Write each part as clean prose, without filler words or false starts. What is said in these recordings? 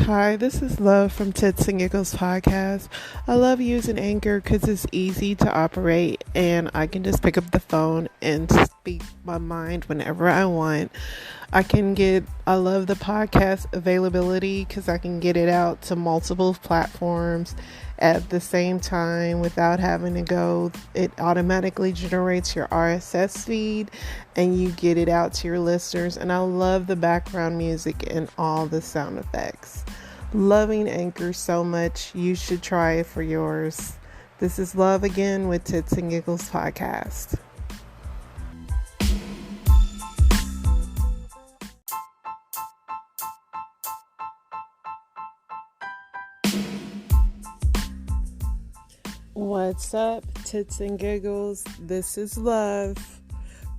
Hi, this is Love from Tits and Giggles podcast. I love using Anchor because it's easy to operate and I can just pick up the phone and speak my mind whenever I want. I love the podcast availability because I can get it out to multiple platforms at the same time without having to go. It automatically generates your RSS feed and you get it out to your listeners. And I love the background music and all the sound effects. Loving Anchor so much. You should try it for yours. This is Love again with Tits and Giggles podcast. What's up, Tits and Giggles? This is Love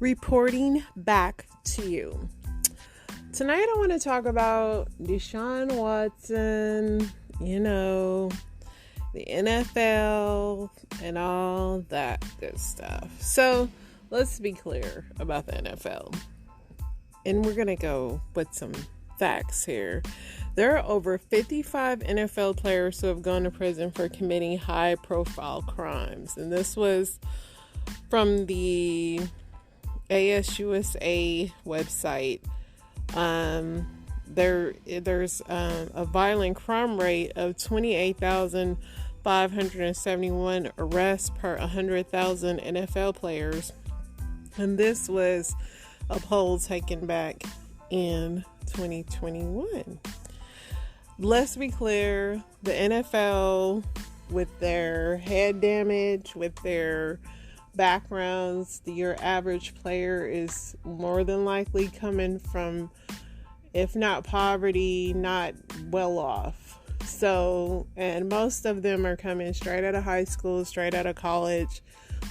reporting back to you. Tonight I want to talk about Deshaun Watson, the NFL and all that good stuff. So let's be clear about the NFL. And we're going to go with some facts here. There are over 55 NFL players who have gone to prison for committing high-profile crimes. And this was from the ASUSA website. There's a violent crime rate of 28,571 arrests per 100,000 NFL players. And this was a poll taken back in 2021. Let's be clear, the NFL, with their head damage, with their backgrounds, your average player is more than likely coming from, if not poverty, not well off. So, and most of them are coming straight out of high school, straight out of college.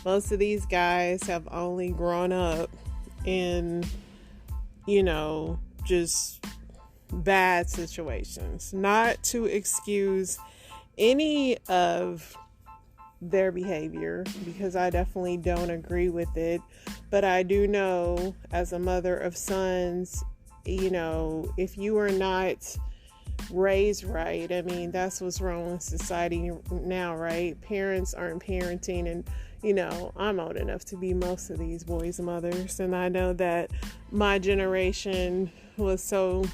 Most of these guys have only grown up in, just bad situations. Not to excuse any of their behavior, because I definitely don't agree with it, but I do know, as a mother of sons, if you are not raised right, that's what's wrong with society now, right? Parents aren't parenting, and I'm old enough to be most of these boys' mothers, and I know that my generation was so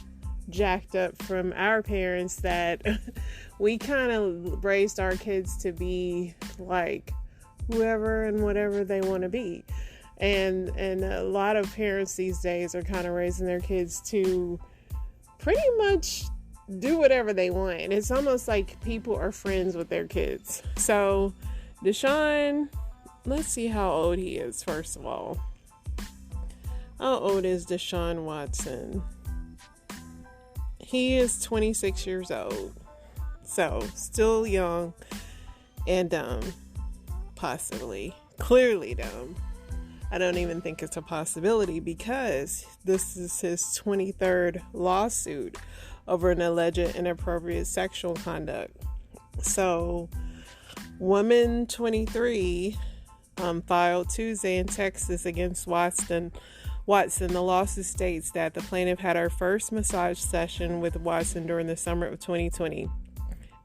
jacked up from our parents that we kind of raised our kids to be like whoever and whatever they want to be. And a lot of parents these days are kind of raising their kids to pretty much do whatever they want. And it's almost like people are friends with their kids. So Deshaun, let's see how old he is, first of all. How old is Deshaun Watson? He is 26 years old. So, still young and dumb. Possibly. Clearly dumb. I don't even think it's a possibility, because this is his 23rd lawsuit over an alleged inappropriate sexual conduct. So, woman 23 filed Tuesday in Texas against Watson. The lawsuit states that the plaintiff had her first massage session with Watson during the summer of 2020.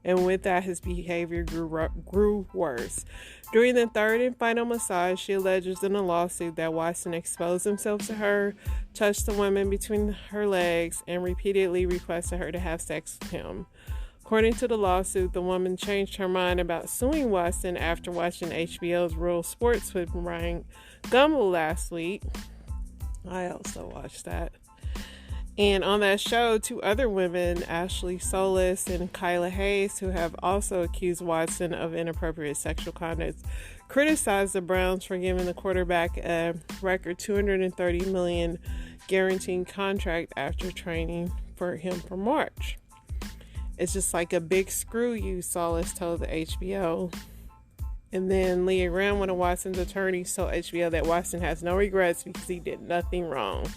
And with that, his behavior grew worse. During the third and final massage, she alleges in a lawsuit that Watson exposed himself to her, touched the woman between her legs, and repeatedly requested her to have sex with him. According to the lawsuit, the woman changed her mind about suing Watson after watching HBO's Real Sports with Ryan Gumbel last week. I also watched that. And on that show, two other women, Ashley Solis and Kyla Hayes, who have also accused Watson of inappropriate sexual conduct, criticized the Browns for giving the quarterback a record $230 million guaranteed contract after training for him for March. It's just like a big screw you, Solis told the HBO. And then Leah Graham, one of Watson's attorneys, told HBO that Watson has no regrets because he did nothing wrong.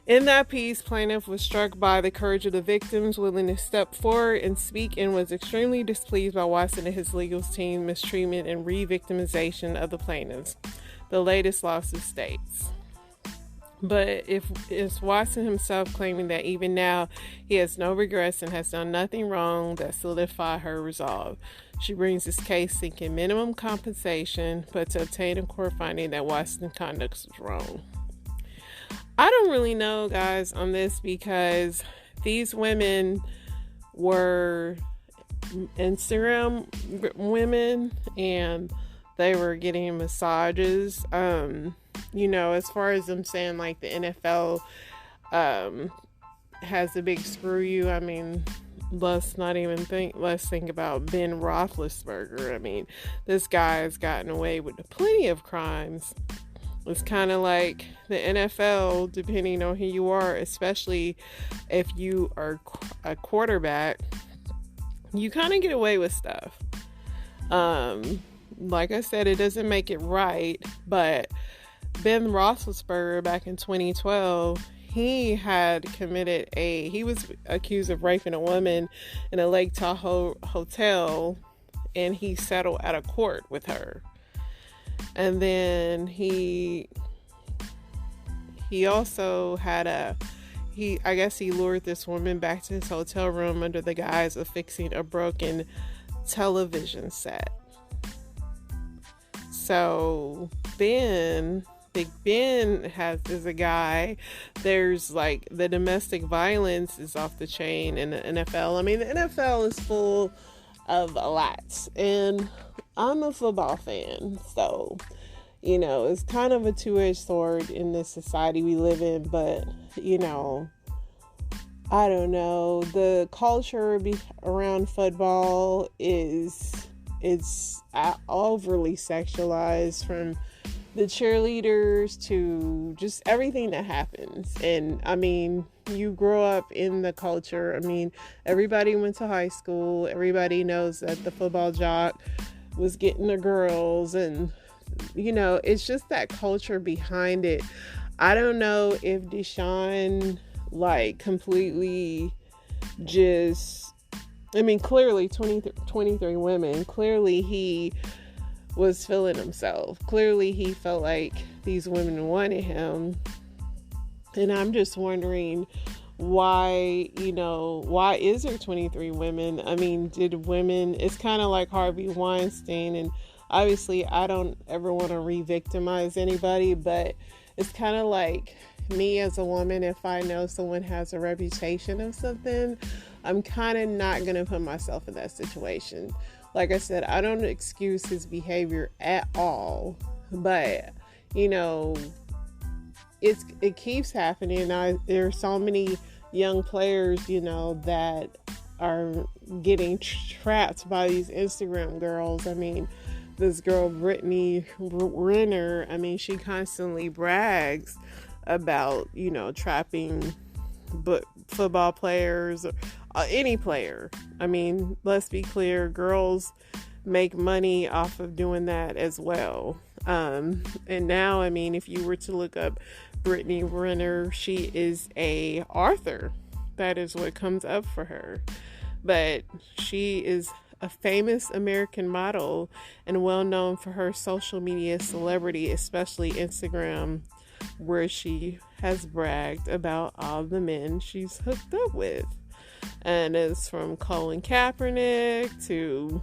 In that piece, plaintiff was struck by the courage of the victims, willing to step forward and speak, and was extremely displeased by Watson and his legal team's mistreatment and re-victimization of the plaintiffs. The latest lawsuit states. But if it's Watson himself claiming that even now he has no regrets and has done nothing wrong that solidify her resolve. She brings this case seeking minimum compensation, but to obtain a court finding that Watson's conduct was wrong. I don't really know, guys, on this, because these women were Instagram women and they were getting massages. As far as them saying like the NFL has a big screw you, I mean, let's think about Ben Roethlisberger. I mean, this guy has gotten away with plenty of crimes. It's kind of like the NFL, depending on who you are, especially if you are a quarterback, you kind of get away with stuff. Like I said, it doesn't make it right, but Ben Roethlisberger back in 2012, he was accused of raping a woman in a Lake Tahoe hotel, and he settled out of court with her. And then he also had I guess he lured this woman back to his hotel room under the guise of fixing a broken television set. So Big Ben is a guy. There's like the domestic violence is off the chain in the NFL. I mean, the NFL is full of a lot, and I'm a football fan, so it's kind of a two-edged sword in this society we live in. But I don't know, the culture around football it's overly sexualized, from the cheerleaders to just everything that happens. And I mean, you grow up in the culture. I mean, everybody went to high school. Everybody knows that the football jock was getting the girls, and it's just that culture behind it. I don't know if Deshaun completely clearly 23 women, clearly he was feeling himself. Clearly he felt like these women wanted him. And I'm just wondering why is there 23 women? I mean, it's kind of like Harvey Weinstein, and obviously I don't ever want to re-victimize anybody, but it's kind of like me as a woman. If I know someone has a reputation of something, I'm kind of not going to put myself in that situation. Like I said, I don't excuse his behavior at all, but it keeps happening. There are so many young players, that are getting trapped by these Instagram girls. I mean, this girl Brittany Renner, I mean, she constantly brags about trapping football players, or any player. I mean, let's be clear, girls make money off of doing that as well. And now, I mean, if you were to look up Brittany Renner, she is a author. That is what comes up for her. But she is a famous American model and well known for her social media celebrity, especially Instagram, where she has bragged about all the men she's hooked up with. And it's from Colin Kaepernick to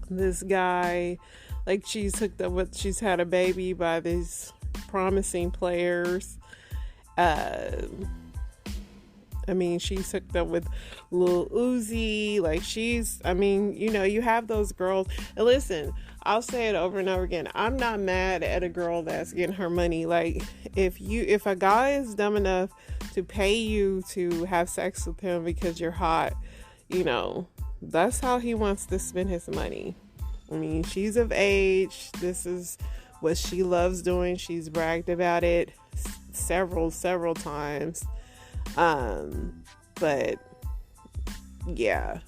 this guy. Like, she's hooked up with, she's had a baby by these promising players. I mean, she's hooked up with Lil Uzi. Like, you have those girls. And listen, I'll say it over and over again. I'm not mad at a girl that's getting her money. Like, if a guy is dumb enough to pay you to have sex with him because you're hot, that's how he wants to spend his money. I mean, she's of age. This is what she loves doing. She's bragged about it several times. But yeah.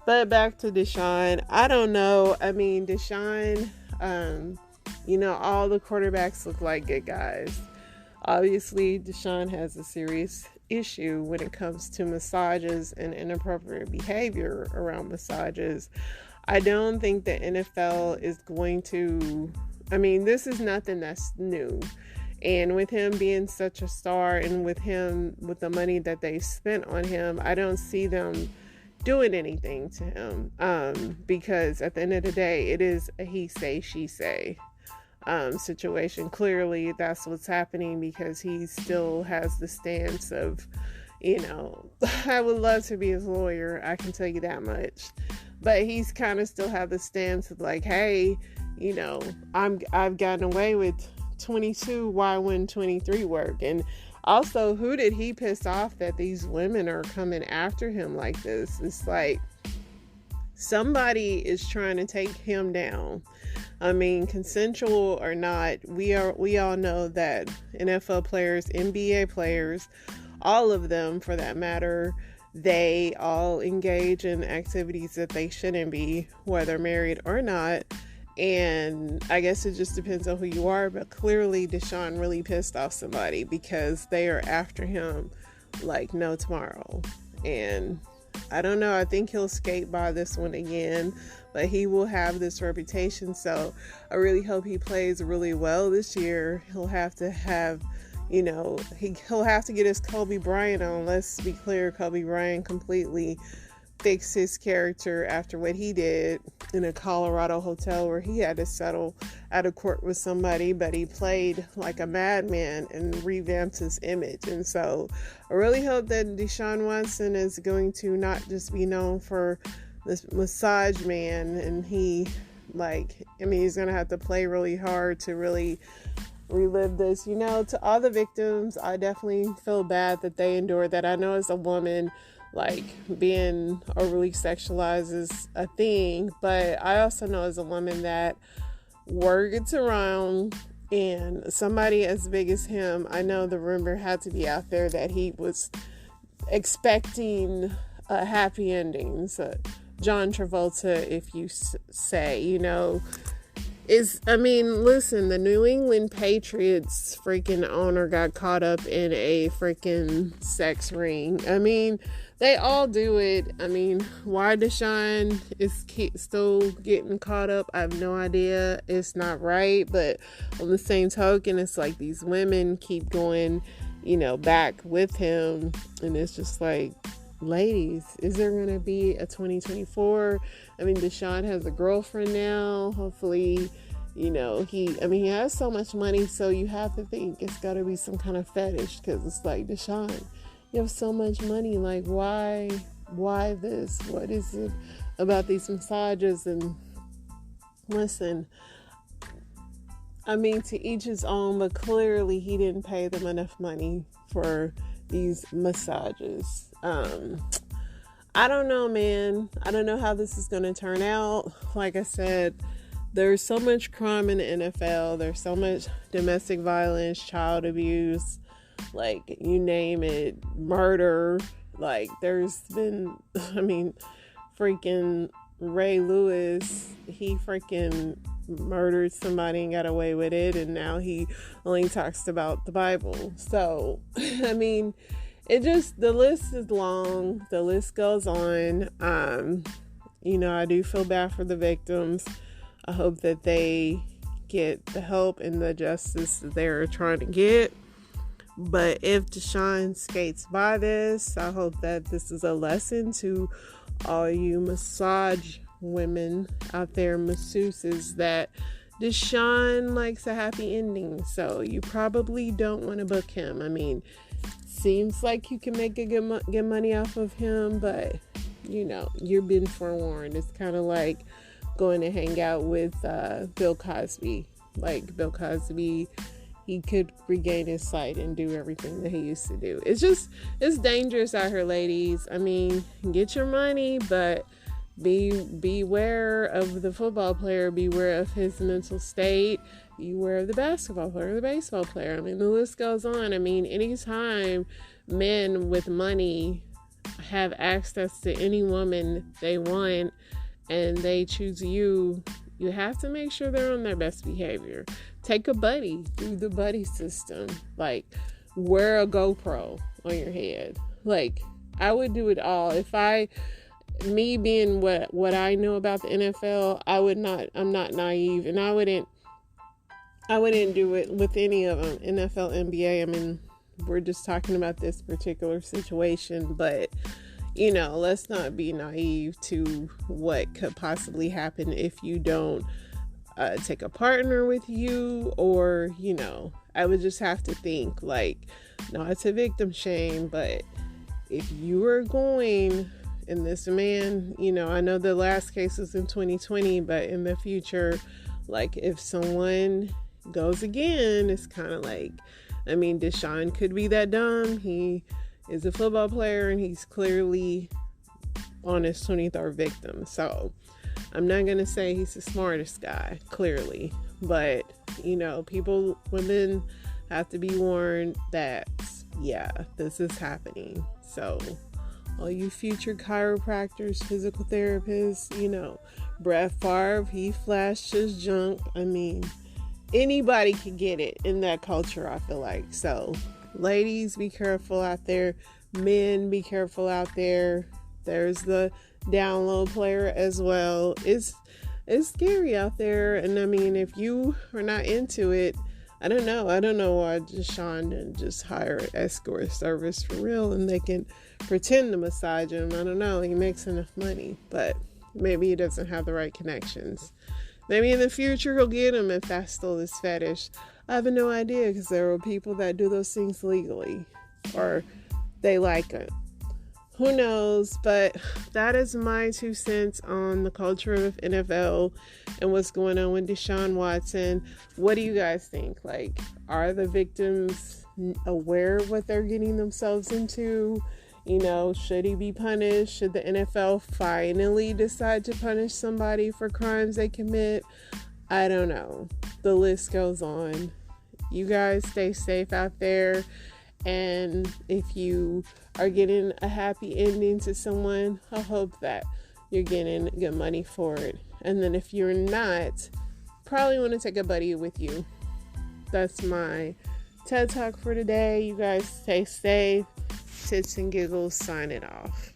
But back to Deshaun. I don't know. I mean, Deshaun, all the quarterbacks look like good guys. Obviously, Deshaun has a serious issue when it comes to massages and inappropriate behavior around massages. I don't think the NFL is going to... I mean, this is nothing that's new. And with him being such a star, and with the money that they spent on him, I don't see them doing anything to him, because at the end of the day, it is a he say, she say situation. Clearly, that's what's happening, because he still has the stance of, I would love to be his lawyer, I can tell you that much. But he's kind of still have the stance of like, hey, I've gotten away with 22, why wouldn't 23 work? And also, who did he piss off that these women are coming after him like this? It's like somebody is trying to take him down. I mean, consensual or not, we all know that NFL players, NBA players, all of them for that matter, they all engage in activities that they shouldn't be, whether married or not. And I guess it just depends on who you are, but clearly Deshaun really pissed off somebody, because they are after him like no tomorrow. And I don't know, I think he'll skate by this one again, but he will have this reputation, so I really hope he plays really well this year. He'll have to have, he'll have to get his Kobe Bryant on. Let's be clear, Kobe Bryant completely fix his character after what he did in a Colorado hotel where he had to settle out of court with somebody, but he played like a madman and revamped his image. And so I really hope that Deshaun Watson is going to not just be known for this massage man, and he's going to have to play really hard to really relive this. To all the victims, I definitely feel bad that they endured that. I know as a woman, being overly sexualized is a thing, but I also know as a woman that word gets around, and somebody as big as him, I know the rumor had to be out there that he was expecting a happy ending. So John Travolta, if you say, listen, the New England Patriots freaking owner got caught up in a freaking sex ring. They all do it. Why Deshaun is still getting caught up, I have no idea. It's not right. But on the same token, it's like these women keep going, back with him. And it's just like, ladies, is there going to be a 2024? Deshaun has a girlfriend now. Hopefully, he has so much money. So you have to think it's got to be some kind of fetish, because it's like, Deshaun, you have so much money, like why this? What is it about these massages? And listen, to each his own, but clearly he didn't pay them enough money for these massages. I don't know, man. I don't know how this is going to turn out. Like I said, there's so much crime in the NFL. There's so much domestic violence, child abuse, you name it, murder. There's been, freaking Ray Lewis, he freaking murdered somebody and got away with it, and now he only talks about the Bible. So, the list is long. The list goes on. I do feel bad for the victims. I hope that they get the help and the justice that they're trying to get. But if Deshaun skates by this, I hope that this is a lesson to all you massage women out there, masseuses, that Deshaun likes a happy ending. So you probably don't want to book him. Seems like you can make a good money off of him, but you've been forewarned. It's kind of like going to hang out with Bill Cosby. Bill Cosby, he could regain his sight and do everything that he used to do. It's dangerous out here, ladies. Get your money, but beware of the football player, beware of his mental state, beware of the basketball player, the baseball player. The list goes on. Anytime men with money have access to any woman they want and they choose you, you have to make sure they're on their best behavior. Take a buddy through the buddy system. Wear a GoPro on your head. I would do it all. Me being what I know about the NFL, I'm not naive, and I wouldn't I wouldn't do it with any of them. NFL, NBA, I mean, we're just talking about this particular situation, but let's not be naive to what could possibly happen if you don't take a partner with you, or I would just have to think, like, not to victim shame, but if you are going, and this man, I know the last case was in 2020, but in the future, like, if someone goes again, it's kind of like, I mean, Deshaun could be that dumb. He is a football player, and he's clearly on his 23rd victim. So I'm not going to say he's the smartest guy, clearly. But, women have to be warned that, yeah, this is happening. So all you future chiropractors, physical therapists, Brett Favre, he flashed his junk. I mean, anybody can get it in that culture, I feel like. So ladies, be careful out there. Men, be careful out there. There's the down low player as well. It's scary out there. And I mean, if you are not into it, I don't know why Deshaun didn't just hire an escort service for real, and they can pretend to massage him. I don't know. He makes enough money, but maybe he doesn't have the right connections. Maybe in the future he'll get him if that's still his fetish. I have no idea, because there are people that do those things legally, or they like it. Who knows? But that is my 2 cents on the culture of NFL and what's going on with Deshaun Watson. What do you guys think? Like, are the victims aware of what they're getting themselves into? Should he be punished? Should the NFL finally decide to punish somebody for crimes they commit? I don't know. The list goes on. You guys stay safe out there. And if you are getting a happy ending to someone, I hope that you're getting good money for it. And then if you're not, probably want to take a buddy with you. That's my TED Talk for today. You guys stay safe. Tits and Giggles signing off.